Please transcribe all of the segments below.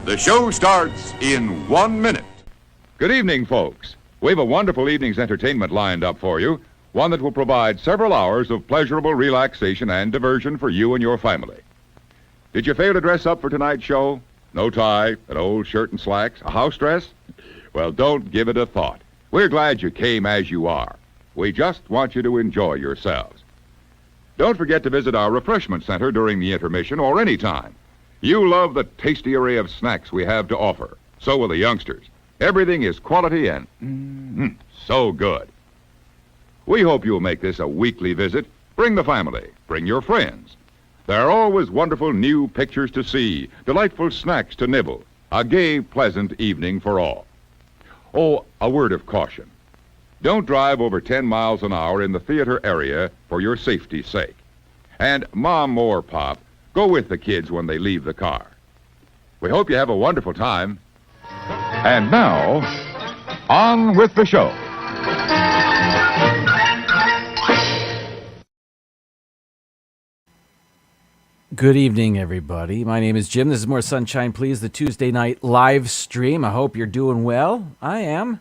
The show starts in 1 minute. Good evening, folks. We have a wonderful evening's entertainment lined up for you, one that will provide several hours of pleasurable relaxation and diversion for you and your family. Did you fail to dress up for tonight's show? No tie, an old shirt and slacks, a house dress? Well, don't give it a thought. We're glad you came as you are. We just want you to enjoy yourselves. Don't forget to visit our refreshment center during the intermission or any time. You love the tasty array of snacks we have to offer. So will the youngsters. Everything is quality and so good. We hope you'll make this a weekly visit. Bring the family. Bring your friends. There are always wonderful new pictures to see, delightful snacks to nibble, a gay, pleasant evening for all. Oh, a word of caution. Don't drive over 10 miles an hour in the theater area for your safety's sake. And Mom or Pop, go with the kids when they leave the car. We hope you have a wonderful time. And now, on with the show. Good evening, everybody. My name is Jim. This is more Sunshine, Please, the Tuesday night live stream. I hope you're doing well. I am.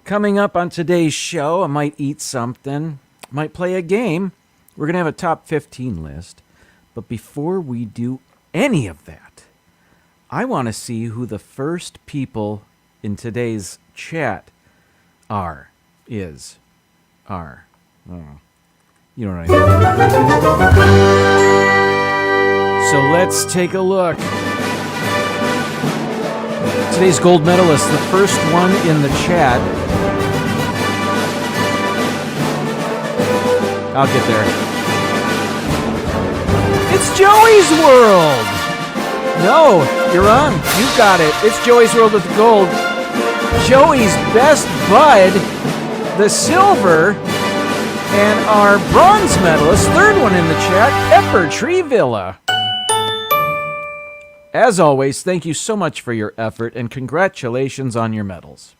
Coming up on today's show, I might eat something, might play a game. We're going to have a top 15 list. But before we do any of that, I want to see who the first people in today's chat are. You know what I mean. So let's take a look. Today's gold medalist, the first one in the chat. I'll get there. It's Joey's World! No, you're on. You got it. It's Joey's World with the gold. Joey's best bud, the silver, and our bronze medalist, third one in the chat, Pepper Tree Villa. As always, thank you so much for your effort, and congratulations on your medals.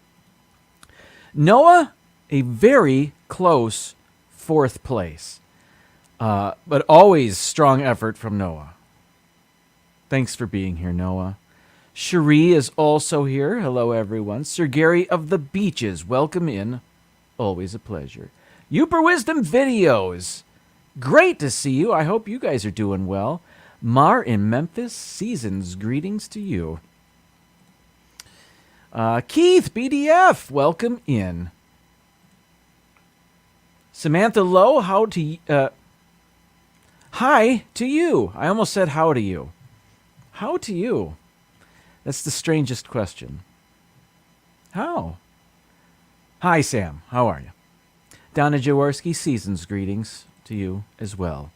Noah, a very close fourth place, but always strong effort from Noah. Thanks for being here, Noah. Cherie is also here. Hello, everyone. Sir Gary of the Beaches, welcome in. Always a pleasure. Uper Wisdom Videos, great to see you. I hope you guys are doing well. Mar in Memphis, season's greetings to you. Keith, BDF, welcome in. Samantha Lowe, hi to you. I almost said how to you. How to you? That's the strangest question. How? Hi, Sam. How are you? Donna Jaworski, season's greetings to you as well.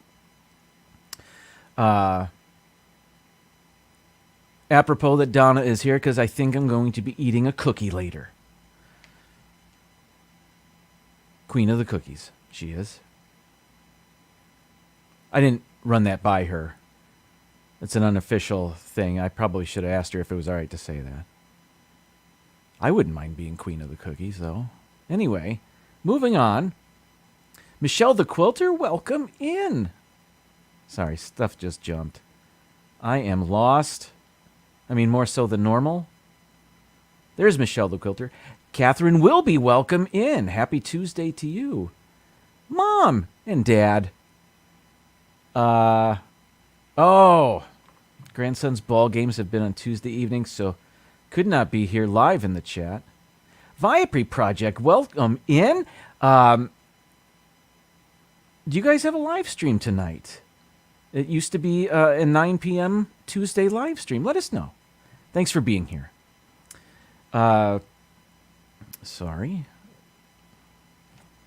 Apropos that Donna is here because I think I'm going to be eating a cookie later. Queen of the cookies, she is. I didn't run that by her. It's an unofficial thing. I probably should have asked her if it was all right to say that. I wouldn't mind being queen of the cookies, though. Anyway, moving on. Michelle the Quilter, welcome in. Sorry, stuff just jumped. I am lost. I mean, more so than normal. There's Michelle the Quilter. Catherine Wilby, welcome in. Happy Tuesday to you. Mom and Dad. Grandson's ball games have been on Tuesday evening, so could not be here live in the chat. Viapre Project, welcome in. Do you guys have a live stream tonight? It used to be a 9 p.m. Tuesday live stream. Let us know. Thanks for being here. Sorry.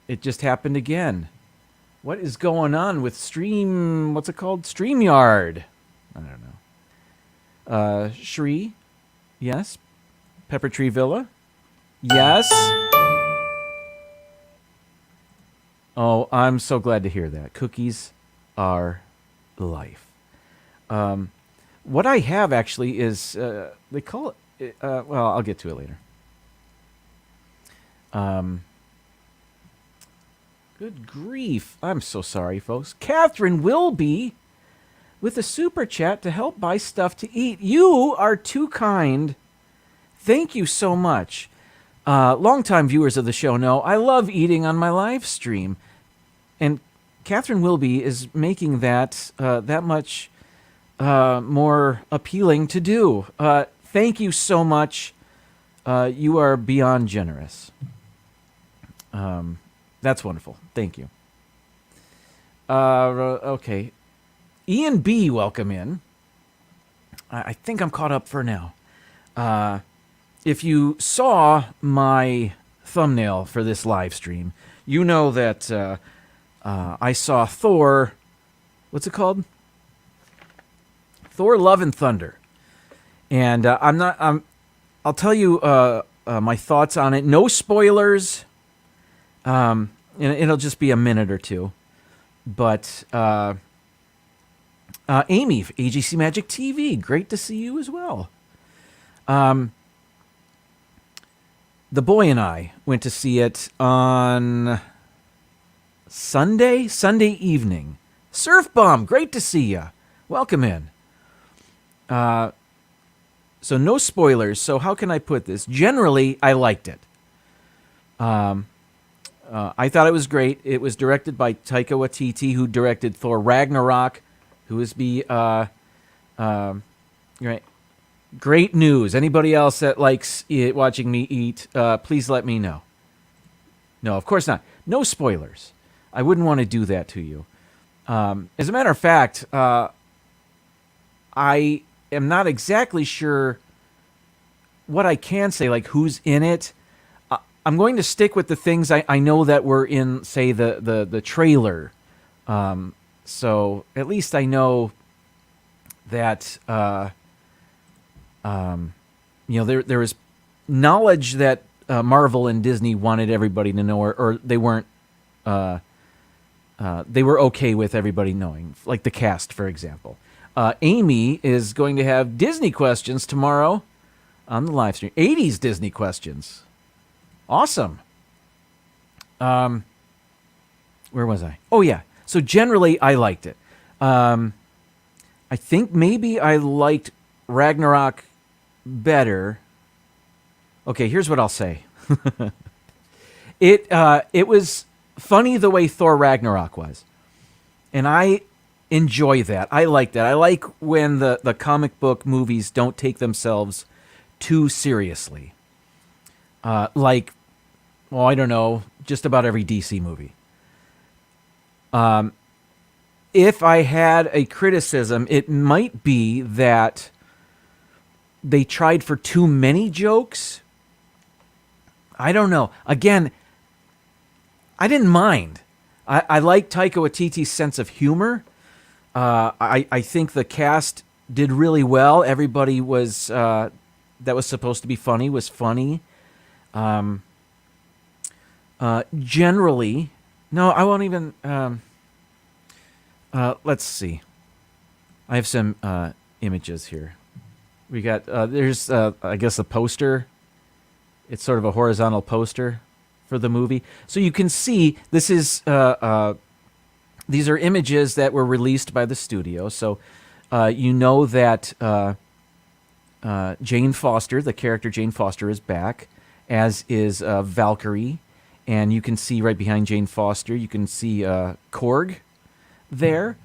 It just happened again. What is going on with what's it called? StreamYard. I don't know. Shri, yes. Pepper Tree Villa, yes. Oh, I'm so glad to hear that. Cookies are life. What I have actually is, they call it, well, I'll get to it later. Good grief. I'm so sorry, folks. Catherine Wilby, with a super chat to help buy stuff to eat. You are too kind. Thank you so much. Longtime viewers of the show know I love eating on my live stream. And Catherine Wilby is making that that much more appealing to do. Thank you so much. You are beyond generous. That's wonderful. Thank you. Okay. Ian B, welcome in. I think I'm caught up for now. If you saw my thumbnail for this live stream, you know that I saw Thor. What's it called? Thor: Love and Thunder. And I'll tell you my thoughts on it. No spoilers. And it'll just be a minute or two. But Amy, AGC Magic TV, great to see you as well. The boy and I went to see it on Sunday evening. Surf Bomb, great to see you. Welcome in. So no spoilers. So how can I put this? Generally, I liked it. I thought it was great. It was directed by Taika Waititi, who directed Thor Ragnarok, who is great news. Anybody else that likes watching me eat, please let me know. No, of course not. No spoilers. I wouldn't want to do that to you. As a matter of fact, I am not exactly sure what I can say, like who's in it. I'm going to stick with the things I know that were in, say, the trailer. So at least I know that there was knowledge that Marvel and Disney wanted everybody to know, or they weren't. They were okay with everybody knowing, like the cast, for example. Amy is going to have Disney questions tomorrow on the live stream. 80s Disney questions. Awesome. Where was I? Oh, yeah. So generally, I liked it. I think maybe I liked Ragnarok better. Okay, here's what I'll say. It was funny the way Thor Ragnarok was. And I enjoy that. I like that. I like when the comic book movies don't take themselves too seriously. Like, well, I don't know, just about every DC movie. If I had a criticism, it might be that they tried for too many jokes. I don't know. Again, I didn't mind. I like Taika Waititi's sense of humor. I think the cast did really well. Everybody was that was supposed to be funny was funny. Generally, no, I won't even. Let's see. I have some images here. We got there's I guess a poster. It's sort of a horizontal poster for the movie, so you can see this is these are images that were released by the studio. So you know that Jane Foster, the character Jane Foster, is back, as is Valkyrie. And you can see right behind Jane Foster, you can see Korg there.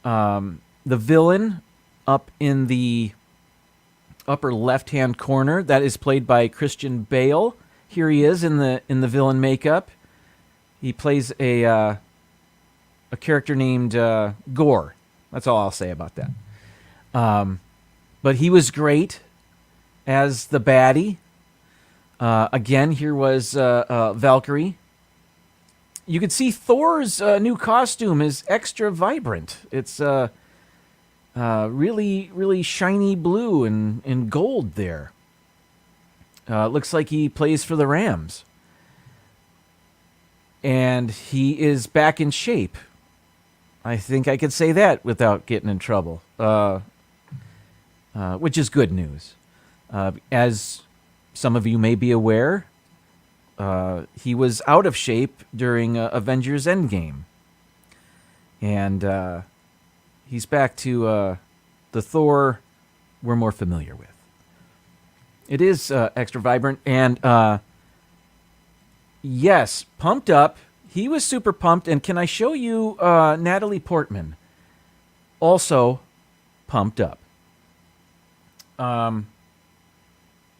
The villain up in the upper left-hand corner, that is played by Christian Bale. Here he is in the villain makeup. He plays a character named Gore. That's all I'll say about that. But he was great as the baddie. Again, here was Valkyrie. You can see Thor's new costume is extra vibrant. It's really, really shiny blue and gold there. Looks like he plays for the Rams. And he is back in shape. I think I could say that without getting in trouble, which is good news. As some of you may be aware, he was out of shape during Avengers Endgame. And He's back to the Thor we're more familiar with. It is extra vibrant, and yes, pumped up. He was super pumped, and can I show you Natalie Portman? Also pumped up.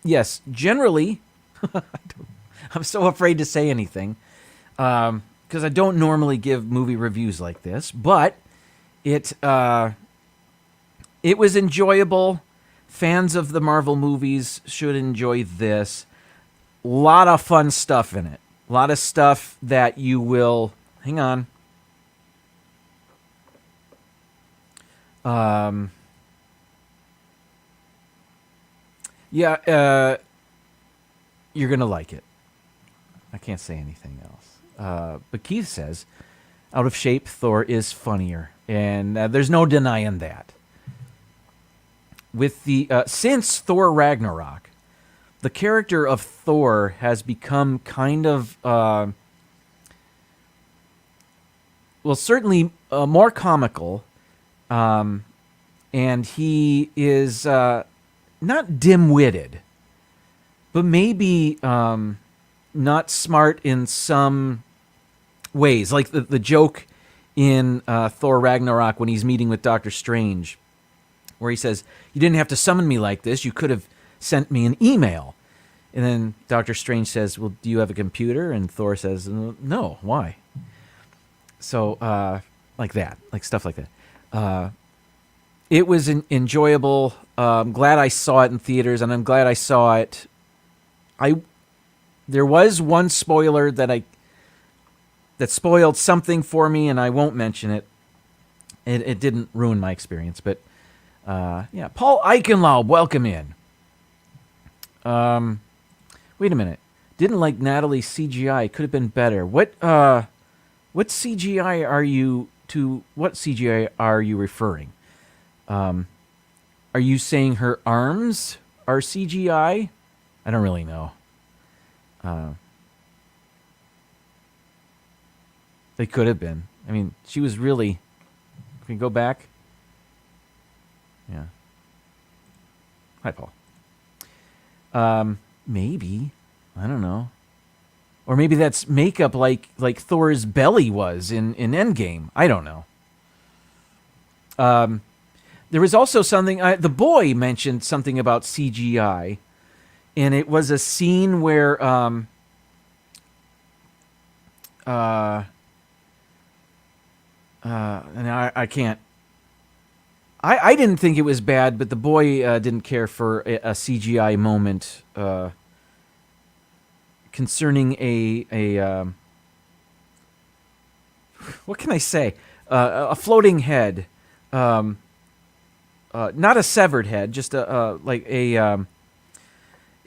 Yes, generally, I'm so afraid to say anything because I don't normally give movie reviews like this, but it was enjoyable. Fans of the Marvel movies should enjoy this. A lot of fun stuff in it. A lot of stuff that you will... Hang on. Yeah, you're going to like it. I can't say anything else. But Keith says, out of shape, Thor is funnier. And there's no denying that. With the since Thor Ragnarok, the character of Thor has become kind of, certainly more comical. And he is not dim-witted, but maybe not smart in some ways. Like the joke in Thor Ragnarok when he's meeting with Doctor Strange, where he says, "You didn't have to summon me like this. You could have sent me an email." And then Doctor Strange says, "Well, do you have a computer?" And Thor says, "No, why?" So, like that, like stuff like that. It was enjoyable. I'm glad I saw it in theaters, and I'm glad I saw it. There was one spoiler that spoiled something for me, and I won't mention it. It didn't ruin my experience, but yeah. Paul Eichenlaub, welcome in. Wait a minute. Didn't like Natalie's CGI. Could have been better. What CGI are you What CGI are you referring? Are you saying her arms are CGI? I don't really know. They could have been. I mean, she was really... Can we go back? Yeah. Hi, Paul. Maybe. I don't know. Or maybe that's makeup like Thor's belly was in Endgame. I don't know. There was also something... the boy mentioned something about CGI. And it was a scene where... and I can't... I didn't think it was bad, but the boy didn't care for a CGI moment concerning a what can I say? A floating head, not a severed head, just it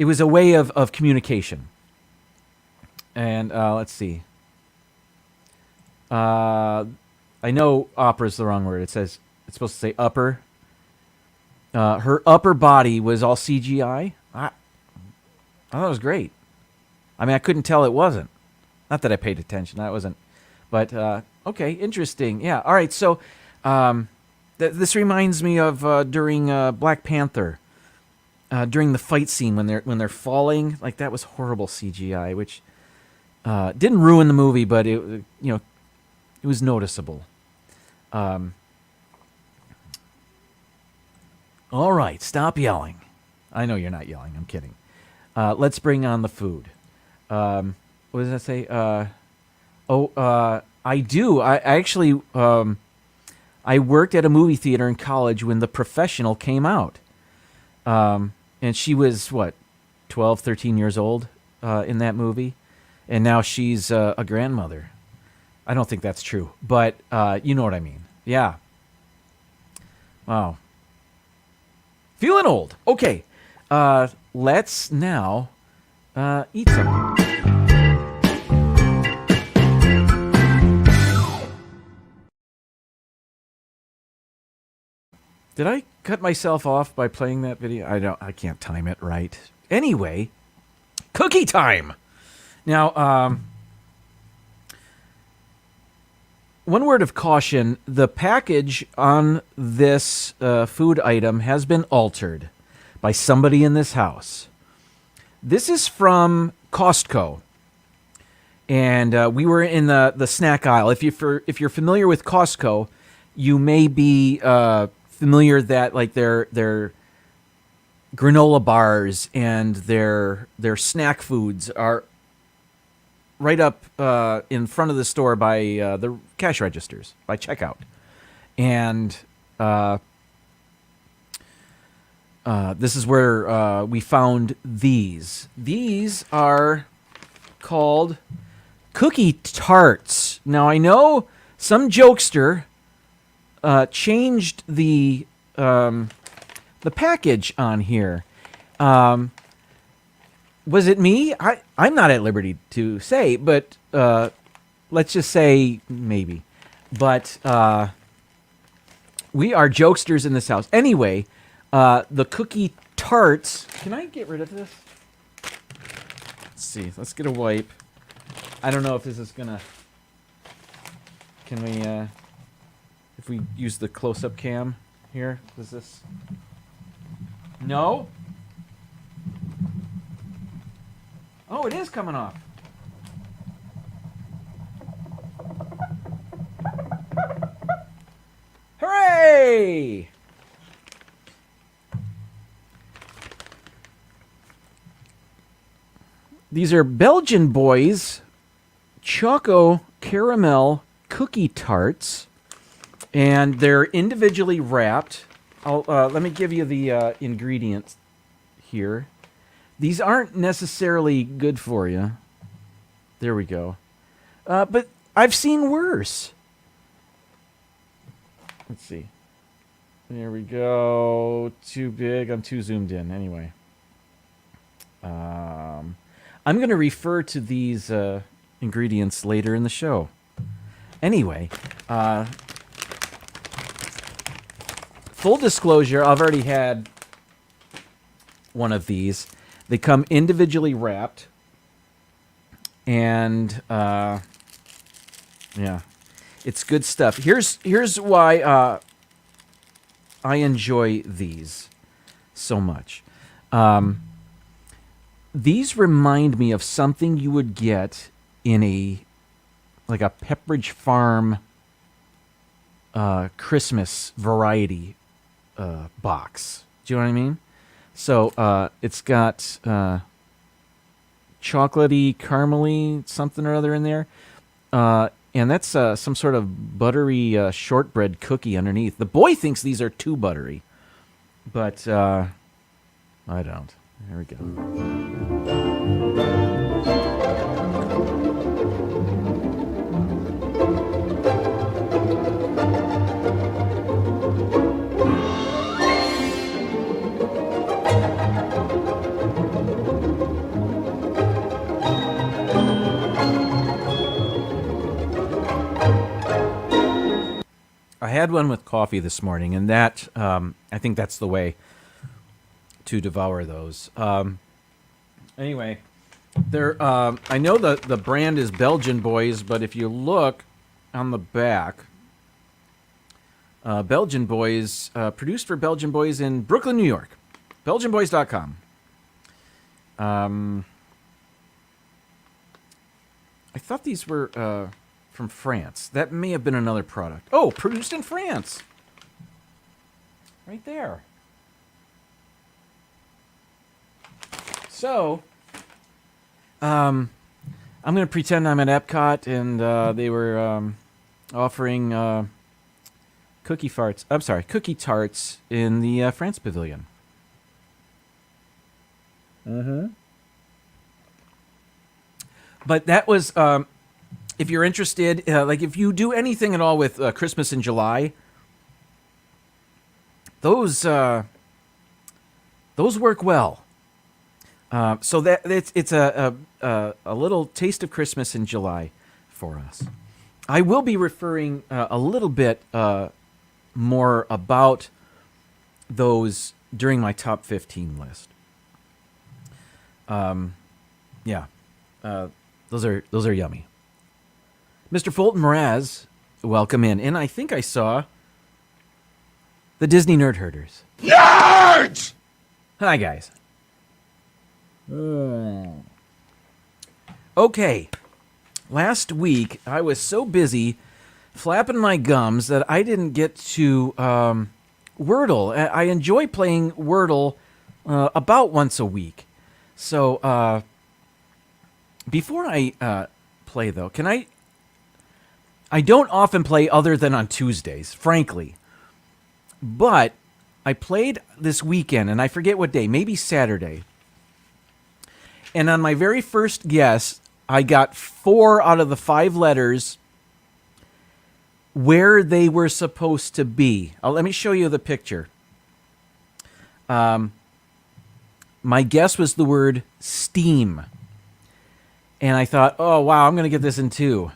was a way of communication. And let's see. I know opera's the wrong word. It says it's supposed to say upper. Her upper body was all CGI. I thought it was great. I mean, I couldn't tell it wasn't. Not that I paid attention. That wasn't. But, okay, interesting. Yeah, all right. So this reminds me of during Black Panther, during the fight scene when they're falling. Like, that was horrible CGI, which didn't ruin the movie, but it was noticeable. All right, stop yelling. I know you're not yelling. I'm kidding. Let's bring on the food. What does that say? I do. I actually, I worked at a movie theater in college when The Professional came out. And she was, 12, 13 years old in that movie. And now she's a grandmother. I don't think that's true, but you know what I mean. Yeah. Wow. Feeling old. Okay. Let's now eat some. Did I cut myself off by playing that video? I can't time it right. Anyway, cookie time. Now, one word of caution: the package on this food item has been altered by somebody in this house. This is from Costco, and we were in the snack aisle. If you're familiar with Costco, you may be familiar that like their granola bars and their snack foods are right up in front of the store by the cash registers, by checkout. And this is where we found these. These are called cookie tarts. Now, I know some jokester changed the package on here. Was it me? I'm not at liberty to say, but let's just say maybe. But we are jokesters in this house. Anyway, the cookie tarts. Can I get rid of this? Let's see. Let's get a wipe. I don't know if this is gonna. Can we? If we use the close-up cam here, does this? No. Oh, it is coming off. Hooray! These are Belgian Boys Choco Caramel Cookie Tarts, and they're individually wrapped. Let me give you the ingredients here. These aren't necessarily good for you. There we go. But I've seen worse. Let's see. There we go. Too big. I'm too zoomed in. Anyway. I'm going to refer to these ingredients later in the show. Anyway. Full disclosure, I've already had one of these. They come individually wrapped. And, yeah. It's good stuff. Here's why I enjoy these so much. These remind me of something you would get in a Pepperidge Farm Christmas variety box. Do you know what I mean? So it's got chocolatey, caramely, something or other in there. And that's some sort of buttery shortbread cookie underneath. The boy thinks these are too buttery, but I don't. There we go. I had one with coffee this morning, and that I think that's the way to devour those. Anyway, I know the brand is Belgian Boys, but if you look on the back, Belgian Boys, produced for Belgian Boys in Brooklyn, New York. BelgianBoys.com. I thought these were from France. That may have been another product. Oh, produced in France. Right there. So, I'm going to pretend I'm at Epcot, and they were offering cookie tarts in the France Pavilion. Mm-hmm. But that was, if you're interested, if you do anything at all with Christmas in July, those work well. So that it's a little taste of Christmas in July for us. I will be referring a little bit more about those during my top 15 list. Those are yummy. Mr. Fulton Mraz welcome in. And I think I saw the Disney Nerd Herders. Nerds! Hi, guys. Okay. Last week, I was so busy flapping my gums that I didn't get to Wordle. I enjoy playing Wordle about once a week. So, before I play, though, I don't often play other than on Tuesdays, frankly. But I played this weekend, and I forget what day, maybe Saturday. And on my very first guess, I got 4 out of the 5 letters where they were supposed to be. Let me show you the picture. My guess was the word steam. And I thought, oh, wow, I'm going to get this in 2.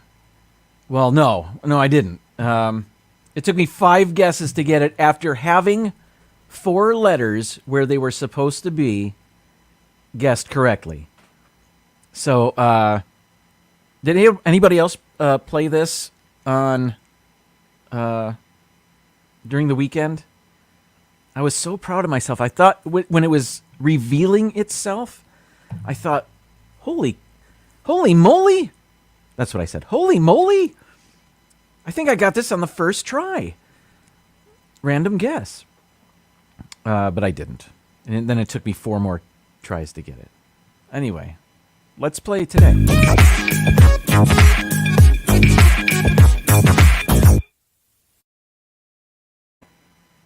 Well, no, I didn't. It took me 5 guesses to get it after having 4 letters where they were supposed to be guessed correctly. So, did anybody else play this on during the weekend? I was so proud of myself. I thought when it was revealing itself, I thought, holy moly! That's what I said. Holy moly! I think I got this on the first try. Random guess. But I didn't. And then it took me 4 more tries to get it. Anyway, let's play today.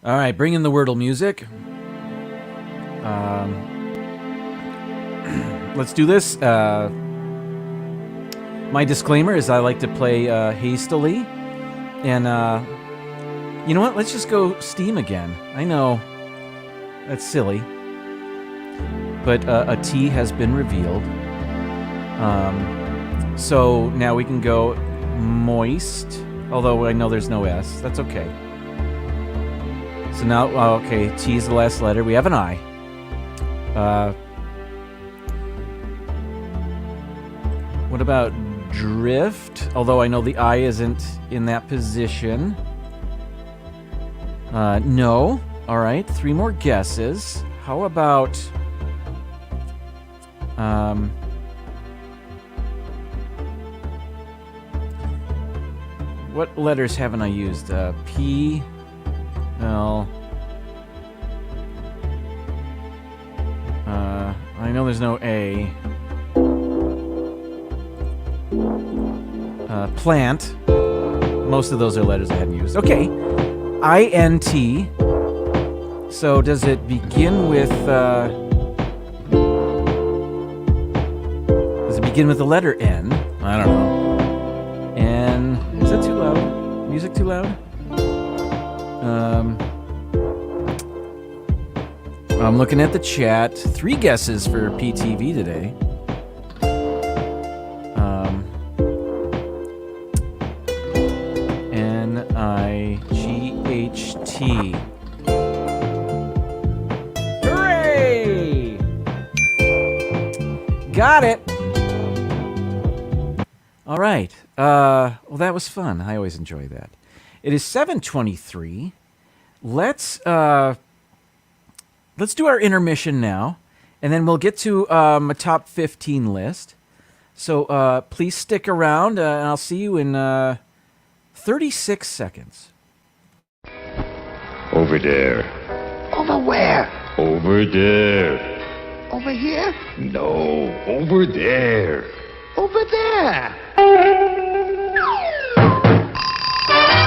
All right, bring in the Wordle music. Let's do this. My disclaimer is I like to play hastily. And, you know what? Let's just go Steam again. I know that's silly. But a T has been revealed. So now we can go moist. Although I know there's no S. That's okay. So now, okay, T is the last letter. We have an I. What about drift? Although I know the I isn't in that position. No. All right, 3 more guesses. How about... what letters haven't I used? P... L... I know there's no A. Plant. Most of those are letters I hadn't used. Okay. I-N-T. So does it begin with... does it begin with the letter N? I don't know. N... Is that too loud? Music too loud? I'm looking at the chat. 3 guesses for PTV today. N-I-G-H-T. Hooray! Got it! All right. Well, that was fun. I always enjoy that. It is 7:23. Let's do our intermission now, and then we'll get to a top 15 list. So please stick around, and I'll see you in 36 seconds. Over there. Over where? Over there. Over here? No, over there. Over there.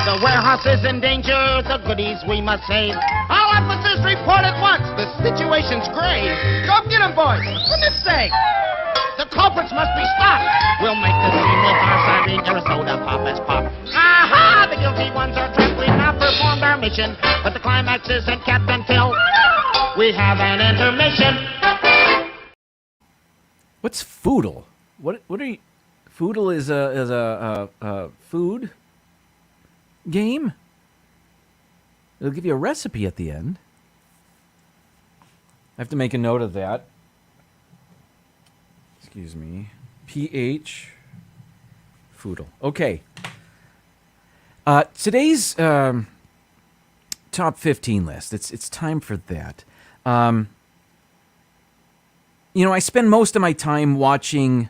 The warehouse is in danger, the goodies we must save. All officers report at once, the situation's grave. Go get 'em, boys, for goodness sake. The culprits must be stopped. We'll make the scene with our siren, your soda pop as pop. Aha! The guilty ones are trapped, we've now performed our mission. But the climax isn't kept until we have an intermission. What's foodle? What are you... Foodle is a food game? It'll give you a recipe at the end. I have to make a note of that. Excuse me. PH Foodle. Okay. Today's top 15 list. It's time for that. I spend most of my time watching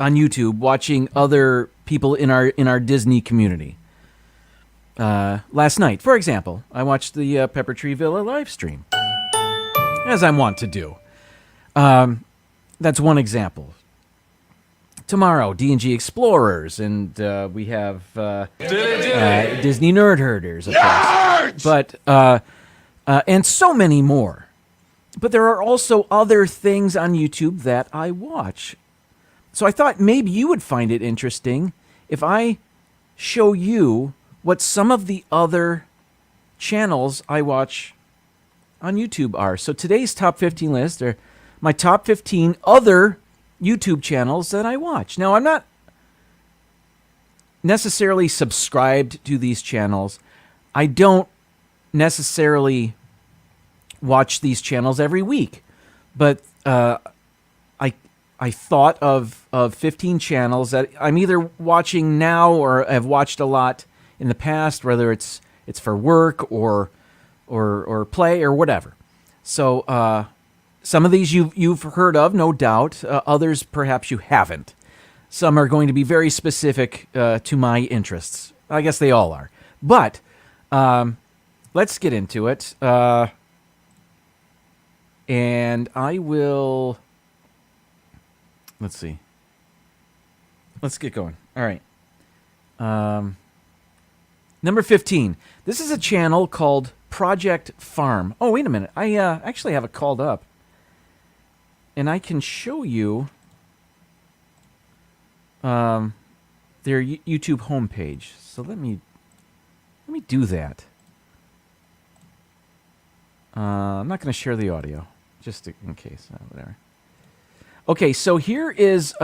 on YouTube, watching other people in our Disney community. Last night, for example, I watched the Pepper Tree Villa live stream, as I'm wont to do. That's one example. Tomorrow, D&G Explorers, and we have Disney Nerd Herders, of course. But and so many more. But there are also other things on YouTube that I watch. So I thought maybe you would find it interesting if I show you what some of the other channels I watch on YouTube are. So today's top 15 list are my top 15 other YouTube channels that I watch. Now, I'm not necessarily subscribed to these channels. I don't necessarily watch these channels every week, but I thought of 15 channels that I'm either watching now or have watched a lot in the past, whether it's for work or play or whatever. So some of these you've heard of, no doubt. Others perhaps you haven't. Some are going to be very specific to my interests. I guess they all are. But let's get into it. And I will... Let's see. Let's get going. All right. Number 15. This is a channel called Project Farm. Oh, wait a minute. I actually have it called up. And I can show you their YouTube homepage. So let me do that. I'm not going to share the audio, just in case. Whatever. Okay, so here is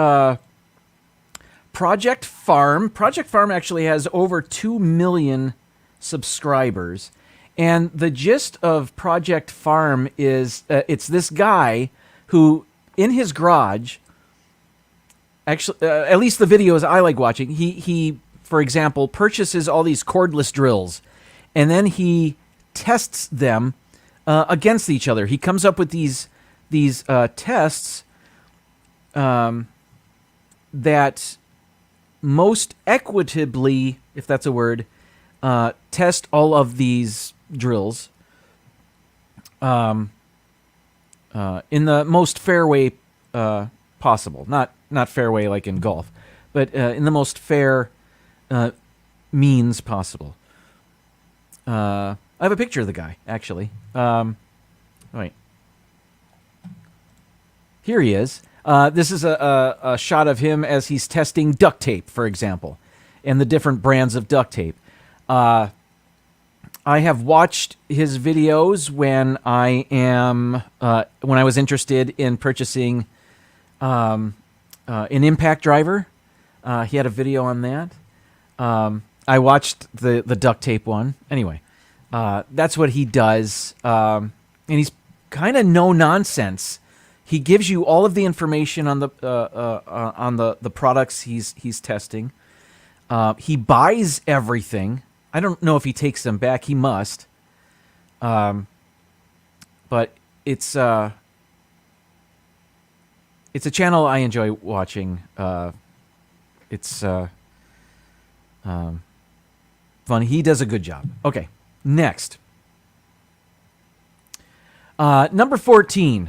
Project Farm. Project Farm actually has over 2 million subscribers. And the gist of Project Farm is it's this guy who, in his garage, actually, at least the videos I like watching, he, for example, purchases all these cordless drills, and then he tests them against each other. He comes up with these tests that most equitably, if that's a word, test all of these drills in the most fair way possible. Not fair way like in golf, but in the most fair means possible. I have a picture of the guy, actually. Wait. Here he is. This is a shot of him as he's testing duct tape, for example, and the different brands of duct tape. I have watched his videos when I was interested in purchasing an impact driver. He had a video on that. I watched the duct tape one. Anyway, that's what he does, and he's kind of no nonsense. He gives you all of the information on the products he's testing. He buys everything. I don't know if he takes them back. He must. But it's a channel I enjoy watching. It's fun. He does a good job. Okay, next. Number 14.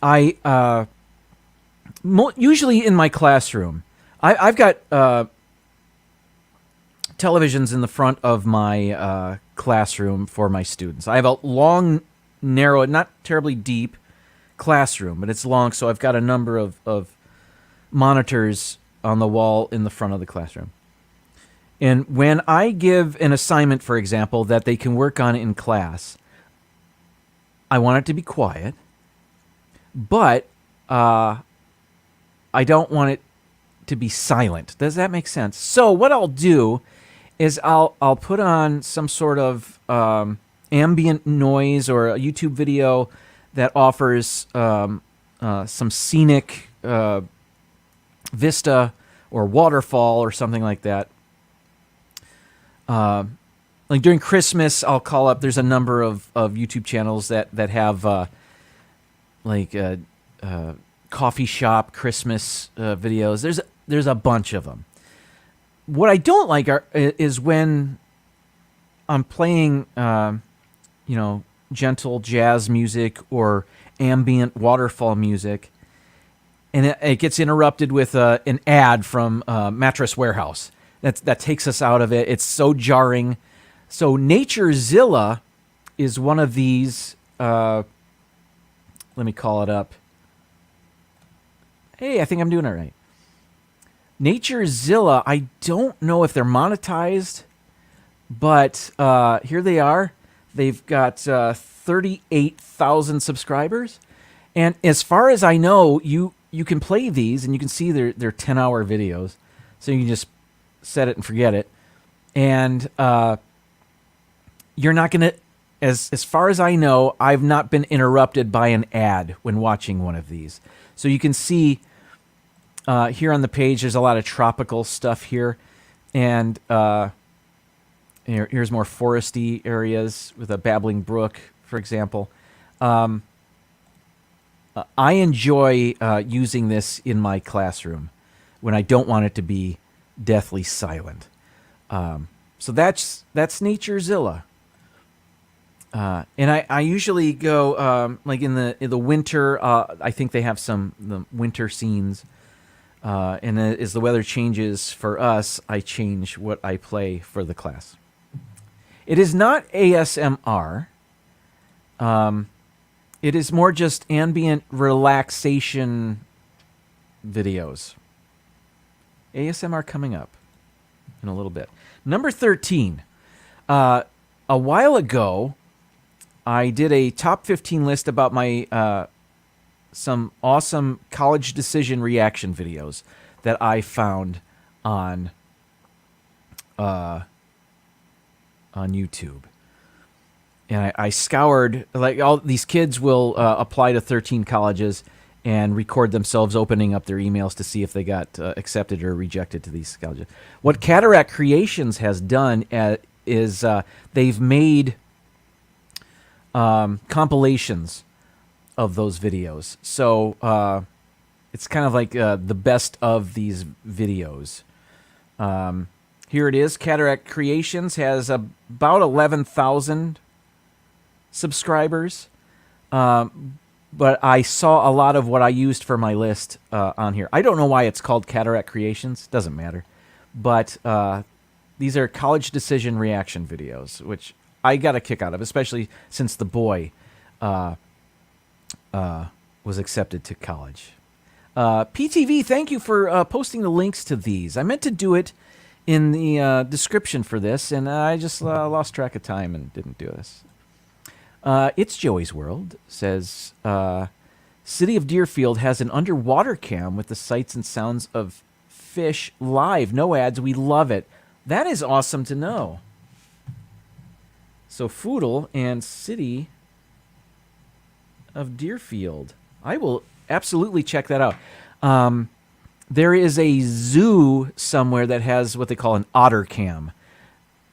I usually in my classroom, I've got televisions in the front of my classroom for my students. I have a long, narrow, not terribly deep classroom, but it's long, so I've got a number of monitors on the wall in the front of the classroom. And when I give an assignment, for example, that they can work on in class, I want it to be quiet. But I don't want it to be silent. Does that make sense? So what I'll do is I'll put on some sort of ambient noise or a YouTube video that offers some scenic vista or waterfall or something like that. like during Christmas, I'll call up. There's a number of YouTube channels that have coffee shop Christmas videos. There's a bunch of them. What I don't like is when I'm playing, gentle jazz music or ambient waterfall music, and it gets interrupted with an ad from Mattress Warehouse. That takes us out of it. It's so jarring. So NatureZilla is one of these. Let me call it up. Hey, I think I'm doing it right. NatureZilla, I don't know if they're monetized, but here they are. They've got 38,000 subscribers. And as far as I know, you can play these, and you can see they're 10-hour videos. So you can just set it and forget it. And you're not going to, as far as I know, I've not been interrupted by an ad when watching one of these. So you can see here on the page, there's a lot of tropical stuff here. And here's more foresty areas with a babbling brook, for example. I enjoy using this in my classroom when I don't want it to be deathly silent. So that's NatureZilla. And I usually go like in the winter. I think they have the winter scenes. And as the weather changes for us, I change what I play for the class. It is not ASMR. It is more just ambient relaxation videos. ASMR coming up in a little bit. Number 13. A while ago, I did a top 15 list about my some awesome college decision reaction videos that I found on YouTube. And I scoured, like, all these kids will apply to 13 colleges and record themselves opening up their emails to see if they got accepted or rejected to these colleges. What Cataract Creations has done is they've made compilations of those videos. So it's kind of like the best of these videos. Here it is. Cataract Creations has about 11,000 subscribers. But I saw a lot of what I used for my list on here. I don't know why it's called Cataract Creations. Doesn't matter. But these are college decision reaction videos, which I got a kick out of, especially since the boy was accepted to college. PTV, thank you for posting the links to these. I meant to do it in the description for this, and I just lost track of time and didn't do this. It's Joey's World says, City of Deerfield has an underwater cam with the sights and sounds of fish live. No ads. We love it. That is awesome to know. So Foodle and City of Deerfield. I will absolutely check that out. There is a zoo somewhere that has what they call an otter cam.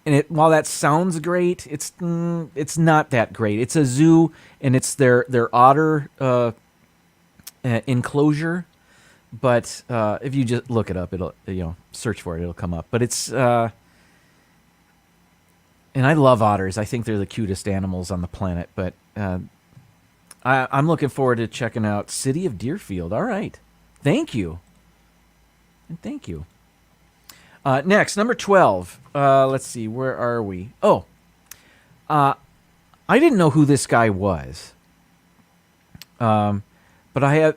And while that sounds great, it's not that great. It's a zoo, and it's their otter enclosure. But if you just look it up, it'll search for it, it'll come up. But it's and I love otters. I think they're the cutest animals on the planet. But I'm looking forward to checking out City of Deerfield. All right, thank you, and thank you. Next, number 12. Let's see, where are we? Oh, I didn't know who this guy was. But I'm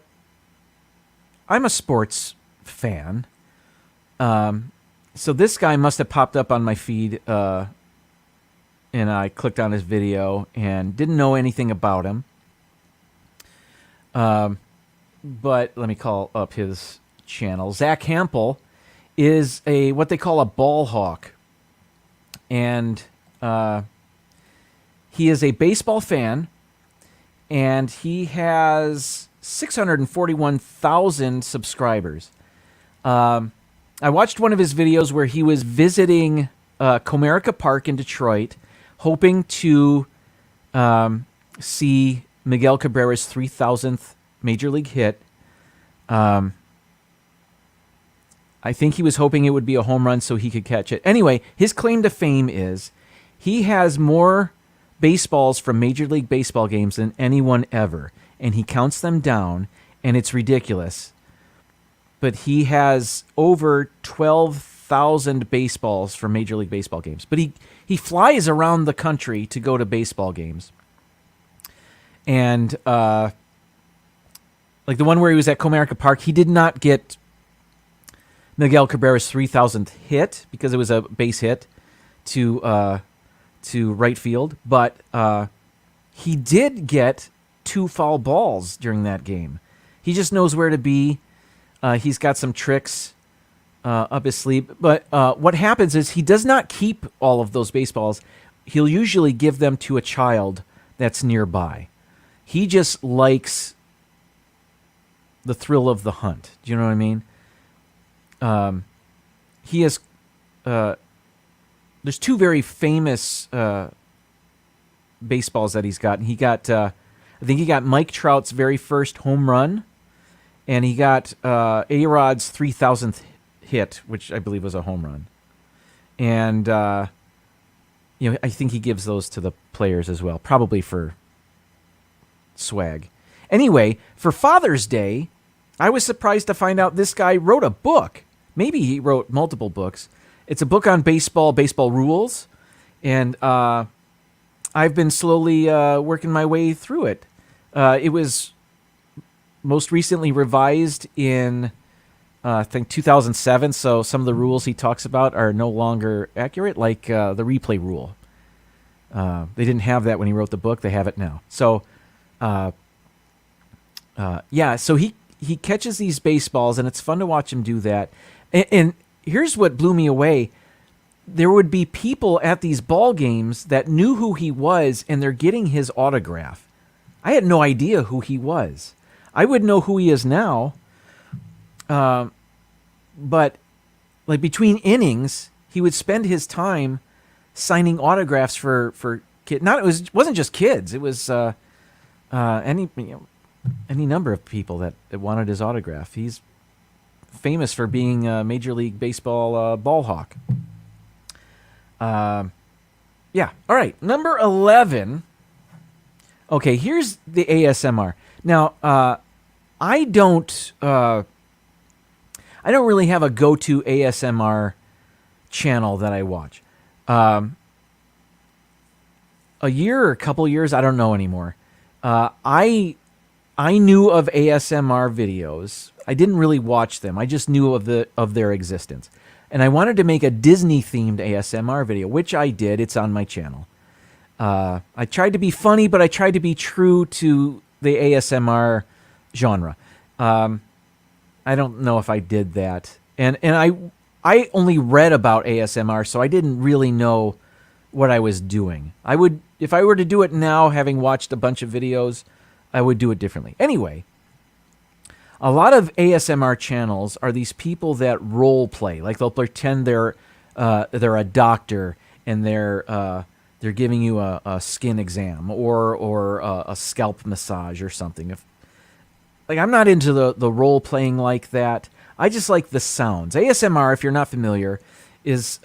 a sports fan. So this guy must have popped up on my feed, and I clicked on his video and didn't know anything about him. But let me call up his channel. Zach Hampel is what they call a ball hawk. And he is a baseball fan, and he has 641,000 subscribers. I watched one of his videos where he was visiting Comerica Park in Detroit, hoping to see Miguel Cabrera's 3,000th Major League hit. I think he was hoping it would be a home run so he could catch it. Anyway, his claim to fame is he has more baseballs from Major League Baseball games than anyone ever, and he counts them down, and it's ridiculous. But he has over 12,000 baseballs from Major League Baseball games. But he flies around the country to go to baseball games. And like the one where he was at Comerica Park, he did not get Miguel Cabrera's 3,000th hit because it was a base hit to right field. But he did get 2 foul balls during that game. He just knows where to be. He's got some tricks up his sleeve. But what happens is he does not keep all of those baseballs. He'll usually give them to a child that's nearby. He just likes the thrill of the hunt. Do you know what I mean? He has... there's 2 very famous baseballs that he's got. He got... I think he got Mike Trout's very first home run. And he got A-Rod's 3,000th hit, which I believe was a home run. And, I think he gives those to the players as well, probably for swag. Anyway, for Father's Day, I was surprised to find out this guy wrote a book. Maybe he wrote multiple books. It's a book on baseball rules. And I've been slowly working my way through it. It was most recently revised in, I think, 2007, so some of the rules he talks about are no longer accurate, like the replay rule. They didn't have that when he wrote the book. They have it now. So, so he catches these baseballs, and it's fun to watch him do that. And here's what blew me away. There would be people at these ball games that knew who he was, and they're getting his autograph. I had no idea who he was. I would know who he is now, but like between innings, he would spend his time signing autographs for kids. It wasn't just kids. It was any number of people that wanted his autograph. He's famous for being a Major League Baseball ball hawk. All right, number 11. Okay, here's the ASMR. Now, I don't really have a go-to ASMR channel that I watch. A year or a couple years, I don't know anymore. I knew of ASMR videos. I didn't really watch them. I just knew of their existence. And I wanted to make a Disney-themed ASMR video, which I did. It's on my channel. I tried to be funny, but I tried to be true to the ASMR genre. I don't know if I did that. And I only read about ASMR, so I didn't really know what I was doing. If I were to do it now, having watched a bunch of videos, I would do it differently. Anyway, a lot of ASMR channels are these people that role play. Like they'll pretend they're a doctor and they're giving you a skin exam or a scalp massage or something. I'm not into the role playing like that. I just like the sounds. ASMR, if you're not familiar, is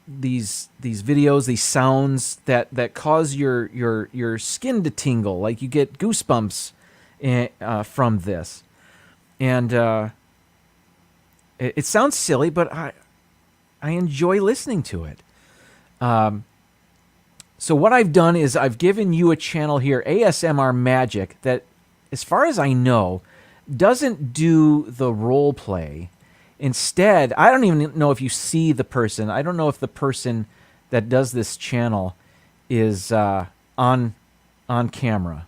these videos, these sounds that cause your skin to tingle. Like you get goosebumps from this, and it sounds silly, but I enjoy listening to it. So what I've done is I've given you a channel here, ASMR Magic, that, as far as I know, doesn't do the role play. Instead, I don't even know if you see the person. I don't know if the person that does this channel is on camera.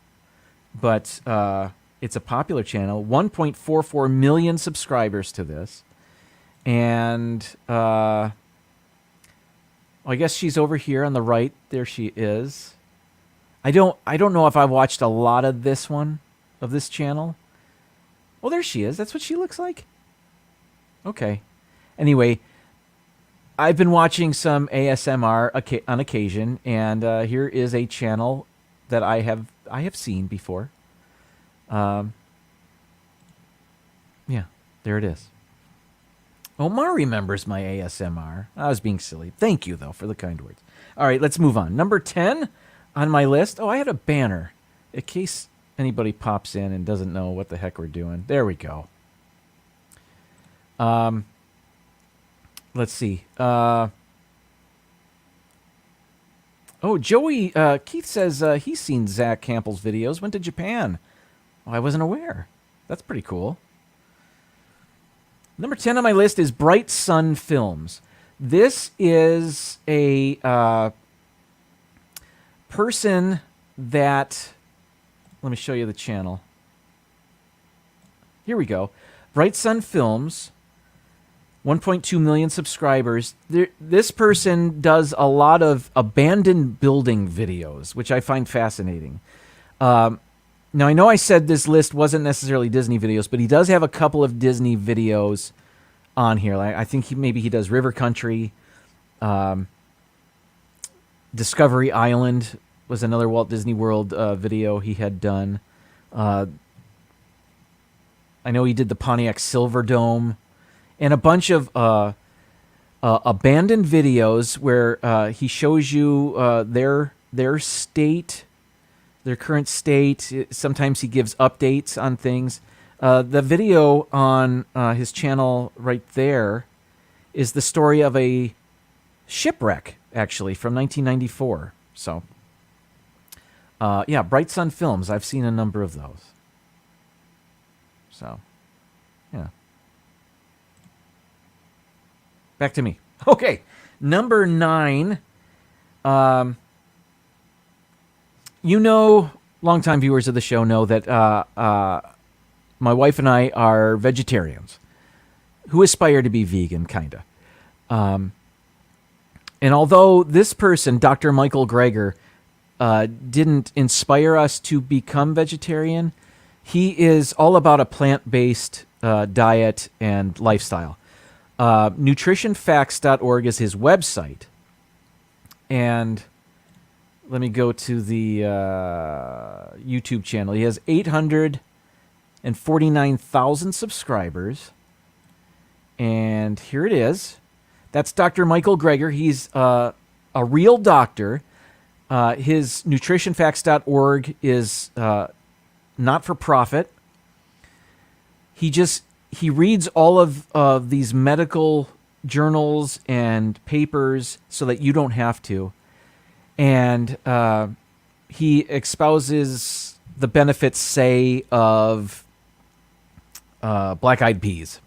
But it's a popular channel. 1.44 million subscribers to this. And I guess she's over here on the right. There she is. I don't know if I've watched a lot of this channel. Oh, there she is. That's what she looks like. Okay. Anyway, I've been watching some ASMR on occasion, and here is a channel that I have seen before. Yeah, there it is. Omar remembers my ASMR. I was being silly. Thank you, though, for the kind words. All right, let's move on. Number 10 on my list. Oh, I had a banner in case anybody pops in and doesn't know what the heck we're doing. There we go. Let's see. Oh, Joey, Keith says he's seen Zach Campbell's videos. Went to Japan. Oh, I wasn't aware. That's pretty cool. Number 10 on my list is Bright Sun Films. This is a person that... Let me show you the channel. Here we go. Bright Sun Films, 1.2 million subscribers. This person does a lot of abandoned building videos, which I find fascinating. Now, I know I said this list wasn't necessarily Disney videos, but he does have a couple of Disney videos on here. Like, I think maybe he does River Country. Discovery Island was another Walt Disney World video he had done. I know he did the Pontiac Silverdome and a bunch of abandoned videos where he shows you their state, their current state. Sometimes he gives updates on things. The video on his channel right there is the story of a shipwreck, actually, from 1994. So, yeah, Bright Sun Films. I've seen a number of those. So, yeah. Back to me. Okay, number 9. You know, longtime viewers of the show know that my wife and I are vegetarians who aspire to be vegan, kind of. And although this person, Dr. Michael Greger, didn't inspire us to become vegetarian, he is all about a plant-based diet and lifestyle. Nutritionfacts.org is his website. And let me go to the YouTube channel. He has 849,000 subscribers. And here it is. That's Dr. Michael Greger. He's a real doctor. His nutritionfacts.org is not for profit. He reads all of these medical journals and papers so that you don't have to. And he espouses the benefits, say, of black-eyed peas.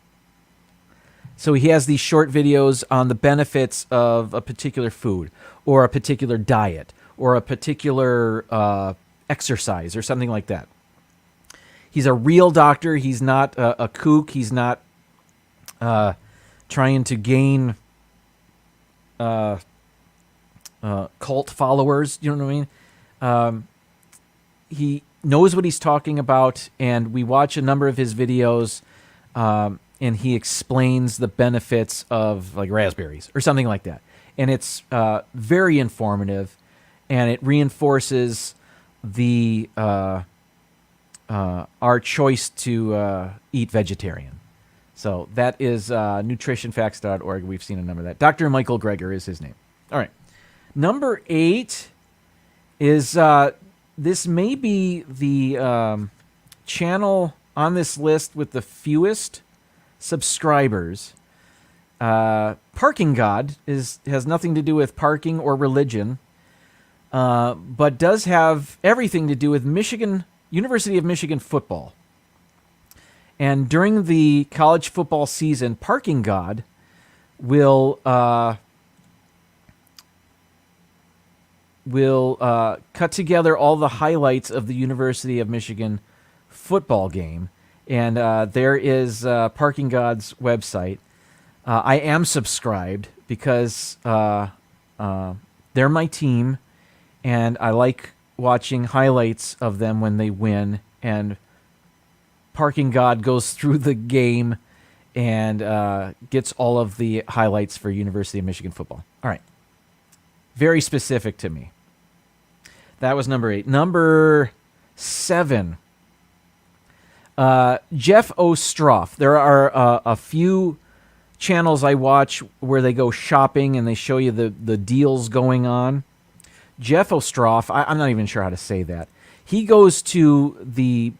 So he has these short videos on the benefits of a particular food or a particular diet or a particular exercise or something like that. He's a real doctor. He's not a kook. He's not trying to gain cult followers. You know what I mean? He knows what he's talking about, and we watch a number of his videos, and he explains the benefits of like raspberries or something like that. And it's very informative, and it reinforces the our choice to eat vegetarian. So that is nutritionfacts.org. We've seen a number of that. Dr. Michael Greger is his name. All right. Number 8 is this may be the channel on this list with the fewest subscribers. Parking God has nothing to do with parking or religion, but does have everything to do with University of Michigan football. And during the college football season, Parking God will cut together all the highlights of the University of Michigan football game. And there is Parking God's website. I am subscribed because they're my team, and I like watching highlights of them when they win. And Parking God goes through the game and gets all of the highlights for University of Michigan football. All right. Very specific to me. That was number 8. Number 7. Jeff Ostroff. There are a few channels I watch where they go shopping and they show you the deals going on. Jeff Ostroff, I'm not even sure how to say that. He goes to the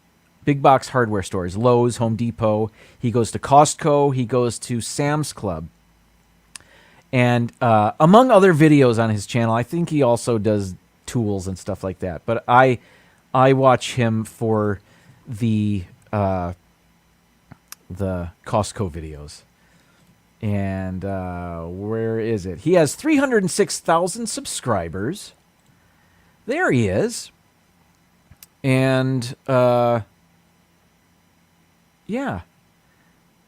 big box hardware stores, Lowe's, Home Depot. He goes to Costco. He goes to Sam's Club. And among other videos on his channel, I think he also does tools and stuff like that. But I watch him for the Costco videos. And where is it? He has 306,000 subscribers. There he is. And yeah,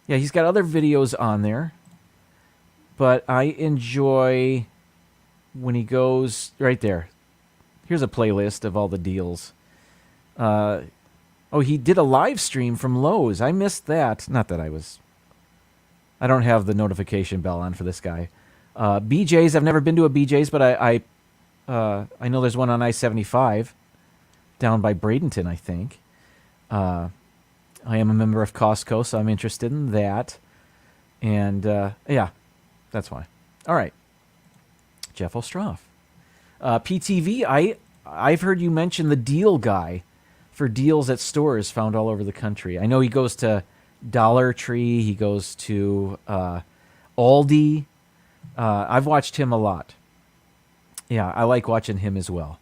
he's got other videos on there. But I enjoy when he goes right there. Here's a playlist of all the deals. Oh, he did a live stream from Lowe's. I missed that. Not that I don't have the notification bell on for this guy. BJ's, I've never been to a BJ's, but I know there's one on I-75 down by Bradenton, I think. I am a member of Costco, so I'm interested in that. And, yeah, that's why. All right. Jeff Ostroff. PTV, I've heard you mention the deal guy for deals at stores found all over the country. I know he goes to Dollar Tree. He goes to Aldi. I've watched him a lot. Yeah, I like watching him as well.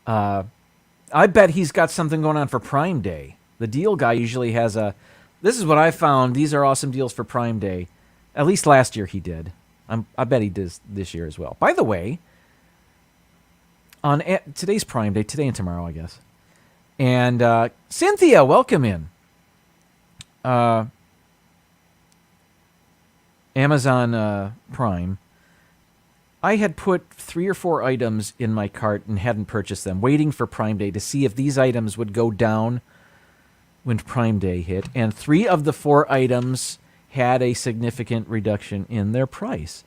I bet he's got something going on for Prime Day. The deal guy usually has this is what I found. These are awesome deals for Prime Day. At least last year he did. I bet he does this year as well. By the way, on today's Prime Day, today and tomorrow, I guess. And Cynthia, welcome in. Amazon Prime. I had put 3 or 4 items in my cart and hadn't purchased them, waiting for Prime Day to see if these items would go down when Prime Day hit. And 3 of the 4 items had a significant reduction in their price.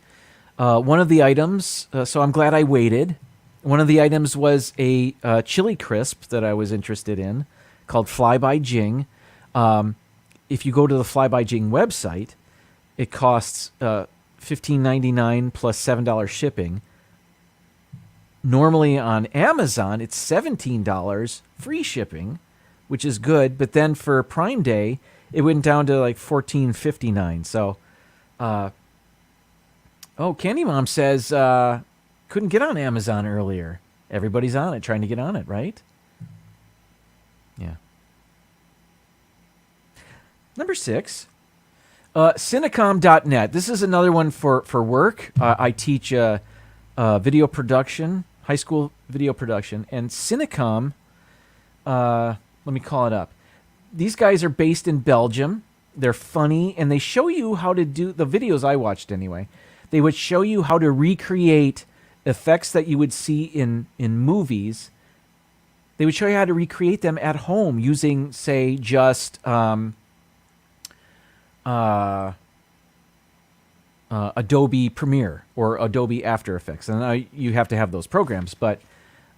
One of the items, so I'm glad I waited. One of the items was a chili crisp that I was interested in called Fly by Jing. If you go to the Fly by Jing website, it costs $15.99 plus $7 shipping. Normally on Amazon, it's $17 free shipping, which is good. But then for Prime Day, it went down to like $14.59. So, Candy Mom says couldn't get on Amazon earlier. Everybody's on it, trying to get on it, right? Yeah. Number 6. Cinecom.net. This is another one for work. I teach video production, high school video production, and Cinecom, let me call it up. These guys are based in Belgium. They're funny, and they show you how to do, the videos I watched anyway, they would show you how to recreate effects that you would see in movies. They would show you how to recreate them at home using, say, just Adobe Premiere or Adobe After Effects. And you have to have those programs. But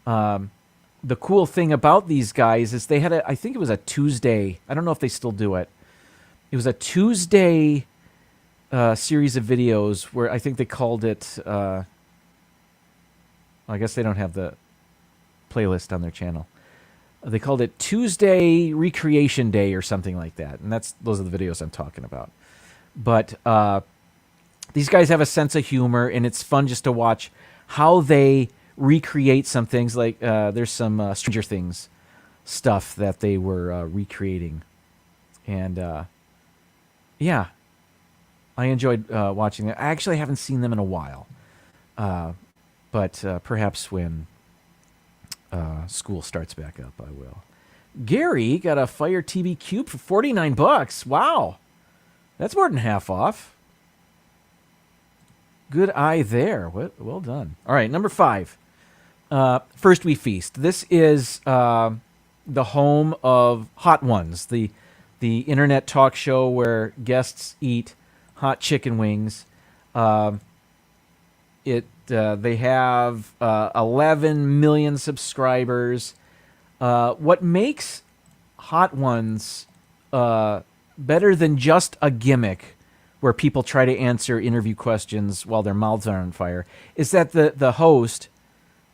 the cool thing about these guys is they had I think it was a Tuesday. I don't know if they still do it. It was a Tuesday series of videos where I think they called it, I guess they don't have the playlist on their channel. They called it Tuesday Recreation Day or something like that. And those are the videos I'm talking about. But these guys have a sense of humor, and it's fun just to watch how they recreate some things. Like there's some Stranger Things stuff that they were recreating. And yeah, I enjoyed watching them. I actually haven't seen them in a while. But perhaps when school starts back up, I will. Gary got a Fire TV Cube for $49. Wow. That's more than half off. Good eye there. Well done. All right, number 5. First We Feast. This is the home of Hot Ones, the the internet talk show where guests eat hot chicken wings. They have 11 million subscribers. What makes Hot Ones better than just a gimmick where people try to answer interview questions while their mouths are on fire is that the host,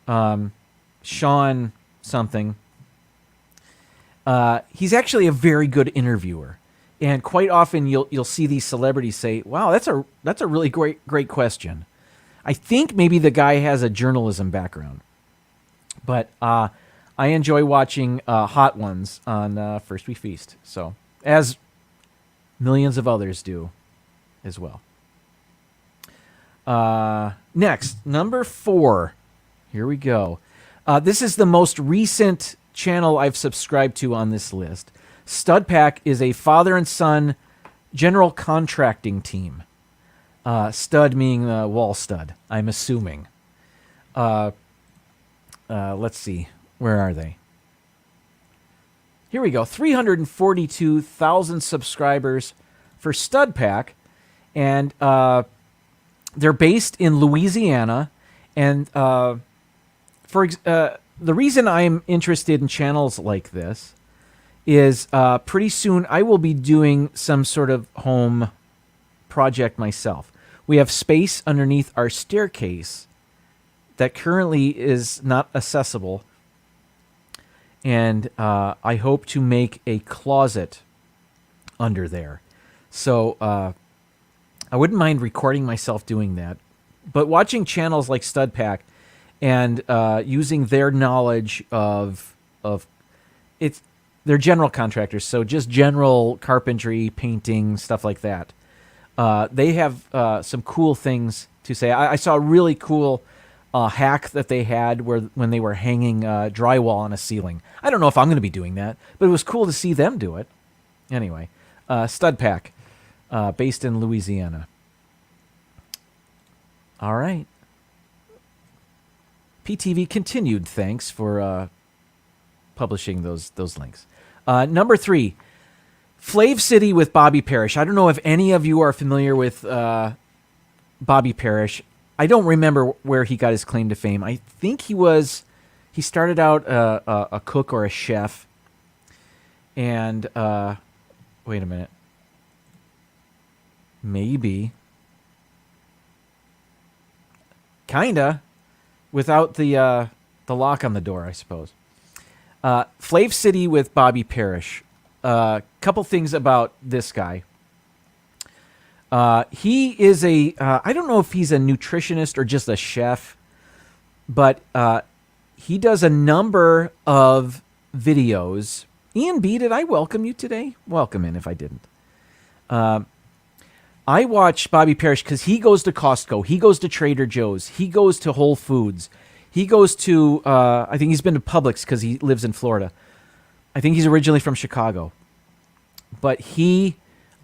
Sean something, he's actually a very good interviewer. And quite often you'll see these celebrities say, "Wow, that's a really great question." I think maybe the guy has a journalism background. But I enjoy watching Hot Ones on First We Feast. So, as millions of others do as well. Next, number 4. Here we go. This is the most recent channel I've subscribed to on this list. Stud Pack is a father and son general contracting team. Stud meaning wall stud, I'm assuming. Let's see. Where are they? Here we go. 342,000 subscribers for Stud Pack. And they're based in Louisiana. And the reason I'm interested in channels like this is pretty soon I will be doing some sort of home project myself. We have space underneath our staircase that currently is not accessible. And I hope to make a closet under there. So I wouldn't mind recording myself doing that. But watching channels like Stud Pack and using their knowledge of it's, they're general contractors, so just general carpentry, painting, stuff like that. They have some cool things to say. I saw a really cool hack that they had when they were hanging drywall on a ceiling. I don't know if I'm going to be doing that, but it was cool to see them do it. Anyway, Stud Pack, based in Louisiana. All right. PTV continued. Thanks for publishing those links. Number 3, Flav City with Bobby Parrish. I don't know if any of you are familiar with Bobby Parrish. I don't remember where he got his claim to fame. I think he started out a cook or a chef. And, wait a minute. Maybe. Kinda. Without the lock on the door, I suppose. Flav City with Bobby Parrish. Couple things about this guy. He is I don't know if he's a nutritionist or just a chef, but he does a number of videos. Ian B., did I welcome you today? Welcome in if I didn't. I watch Bobby Parrish because he goes to Costco. He goes to Trader Joe's. He goes to Whole Foods. He goes to, I think he's been to Publix because he lives in Florida. I think he's originally from Chicago. But he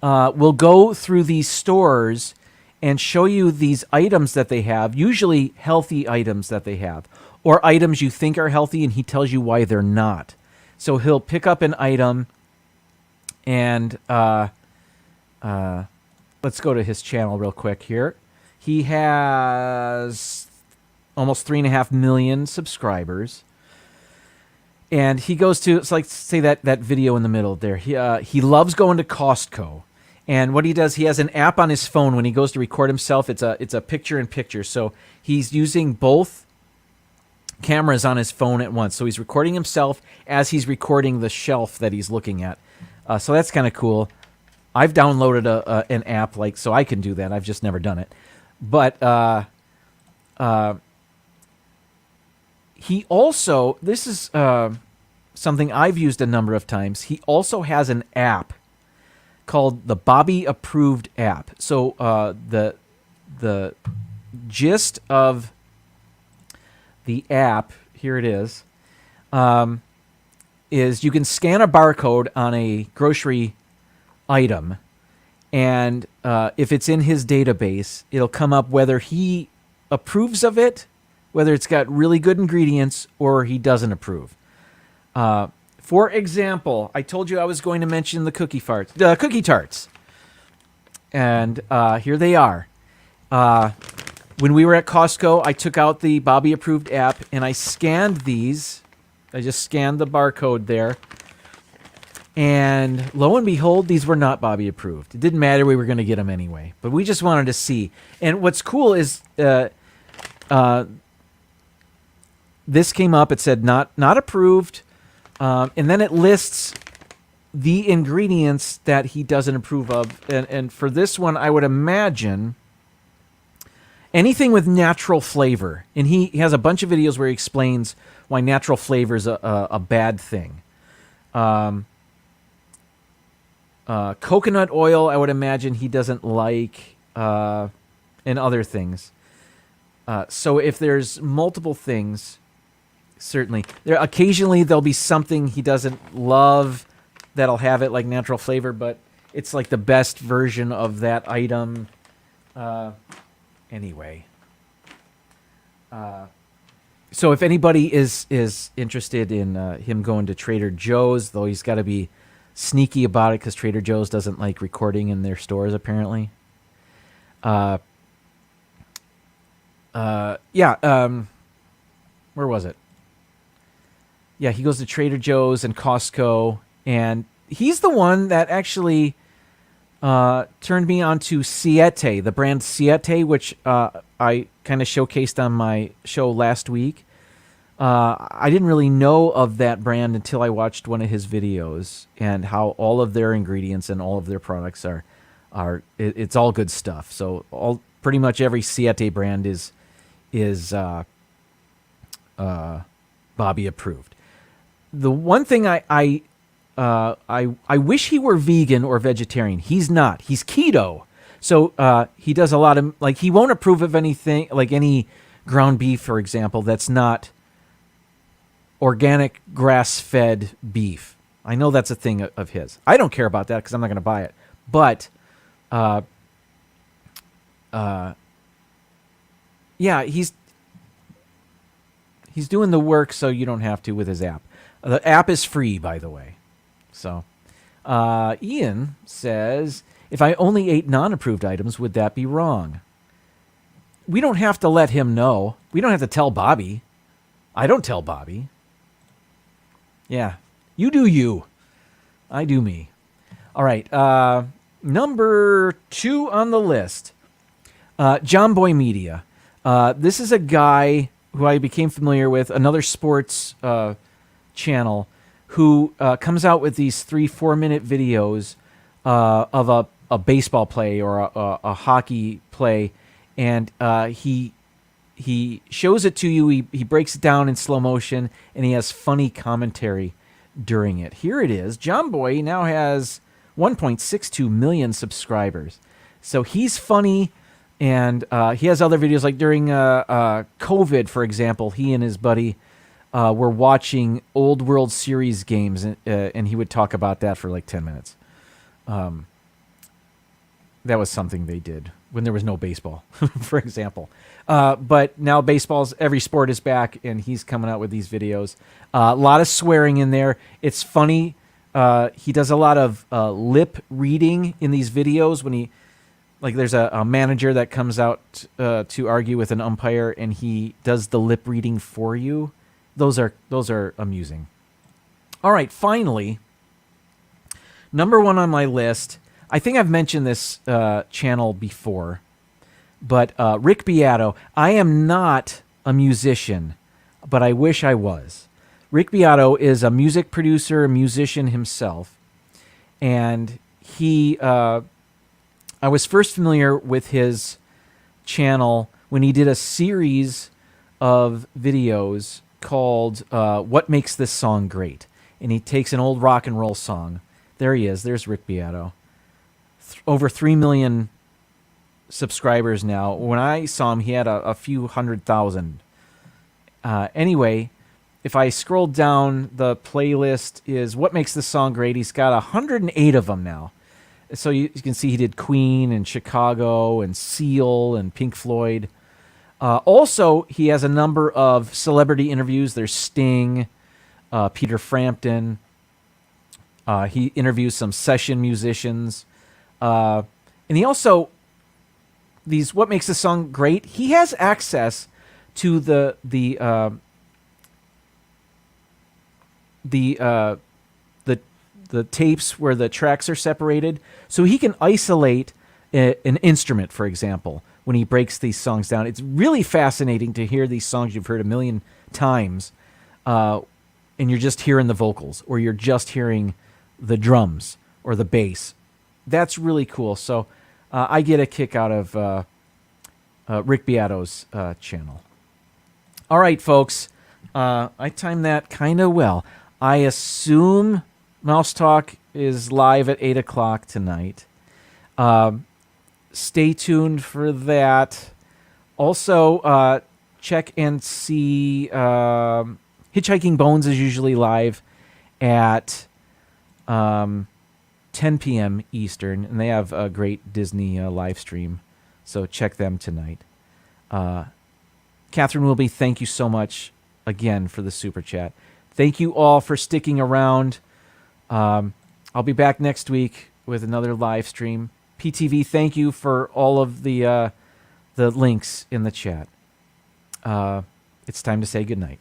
will go through these stores and show you these items that they have, usually healthy items that they have, or items you think are healthy, and he tells you why they're not. So he'll pick up an item, and let's go to his channel real quick here. He has almost 3.5 million subscribers. And he goes to, it's like, say that video in the middle there. He loves going to Costco. And what he does, he has an app on his phone when he goes to record himself. It's a picture-in-picture. So he's using both cameras on his phone at once. So he's recording himself as he's recording the shelf that he's looking at. So that's kind of cool. I've downloaded an app so I can do that. I've just never done it. But he also, this is something I've used a number of times. He also has an app called the Bobby Approved app. So the gist of the app, here it is you can scan a barcode on a grocery item, and if it's in his database, it'll come up whether he approves of it, whether it's got really good ingredients, or he doesn't approve. For example, I told you I was going to mention the cookie tarts. And here they are. When we were at Costco, I took out the Bobby approved app and I scanned these. I just scanned the barcode there. And lo and behold, these were not Bobby approved. It didn't matter. We were going to get them anyway. But we just wanted to see. And what's cool is this came up. It said not approved. And then it lists the ingredients that he doesn't approve of. And for this one, I would imagine anything with natural flavor. And he has a bunch of videos where he explains why natural flavor is a bad thing. Coconut oil, I would imagine he doesn't like, and other things. So if there's multiple things, certainly. Occasionally there'll be something he doesn't love that'll have it like natural flavor, but it's like the best version of that item. Anyway. So if anybody is interested in him going to Trader Joe's, though he's got to be sneaky about it because Trader Joe's doesn't like recording in their stores, apparently. Where was it? Yeah, he goes to Trader Joe's and Costco, and he's the one that actually turned me on to Siete, the brand Siete, which I kind of showcased on my show last week. I didn't really know of that brand until I watched one of his videos and how all of their ingredients and all of their products it's all good stuff. So pretty much every Siete brand is Bobby approved. The one thing I wish he were vegan or vegetarian. He's not. He's keto. So he does a lot of, like, he won't approve of anything, like any ground beef, for example, that's not organic grass-fed beef. I know that's a thing of his. I don't care about that because I'm not going to buy it. But, yeah, he's doing the work so you don't have to with his app. The app is free, by the way. So, Ian says, if I only ate non-approved items, would that be wrong? We don't have to let him know. We don't have to tell Bobby. I don't tell Bobby. Yeah, you do you. I do me. All right, number 2 on the list, John Boy Media. This is a guy who I became familiar with, another sports channel, who comes out with these 3-4 minute videos of a baseball play or a hockey play, and he shows it to you. He breaks it down in slow motion, and he has funny commentary during it. Here it is. John Boy now has 1.62 million subscribers, so he's funny, and he has other videos like during COVID, for example. He and his buddy were watching old World Series games, and he would talk about that for like 10 minutes. That was something they did when there was no baseball, for example. But now every sport is back, and he's coming out with these videos. A lot of swearing in there. It's funny. He does a lot of lip reading in these videos when there's a manager that comes out to argue with an umpire, and he does the lip reading for you. Those are amusing. All right, finally, number 1 on my list. I think I've mentioned this channel before, but Rick Beato. I am not a musician, but I wish I was. Rick Beato is a music producer, a musician himself, and I was first familiar with his channel when he did a series of videos called What Makes This Song Great? And he takes an old rock and roll song. There he is. There's Rick Beato. Over 3 million subscribers now. When I saw him, he had a few 100,000. Anyway, if I scroll down, the playlist is What Makes This Song Great? He's got 108 of them now. So you can see he did Queen and Chicago and Seal and Pink Floyd. Also, he has a number of celebrity interviews. There's Sting, Peter Frampton, He interviews some session musicians. And he also, what makes this song great, he has access to the tapes where the tracks are separated, so he can isolate an instrument, for example, when he breaks these songs down. It's really fascinating to hear these songs you've heard a million times, and you're just hearing the vocals, or you're just hearing the drums or the bass. That's really cool. So I get a kick out of Rick Beato's channel. All right, folks. I timed that kind of well. I assume Mouse Talk is live at 8 o'clock tonight. Stay tuned for that. Also, check and see Hitchhiking Bones is usually live at 10 p.m. Eastern, and they have a great Disney live stream, so check them tonight. Catherine Wilby, thank you so much again for the super chat. Thank you all for sticking around. I'll be back next week with another live stream. PTV, thank you for all of the links in the chat. It's time to say goodnight.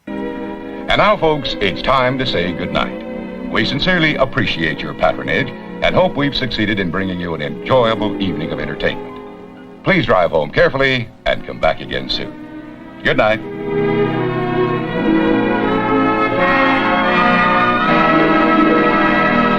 And now, folks, it's time to say goodnight. We sincerely appreciate your patronage and hope we've succeeded in bringing you an enjoyable evening of entertainment. Please drive home carefully and come back again soon. Good night.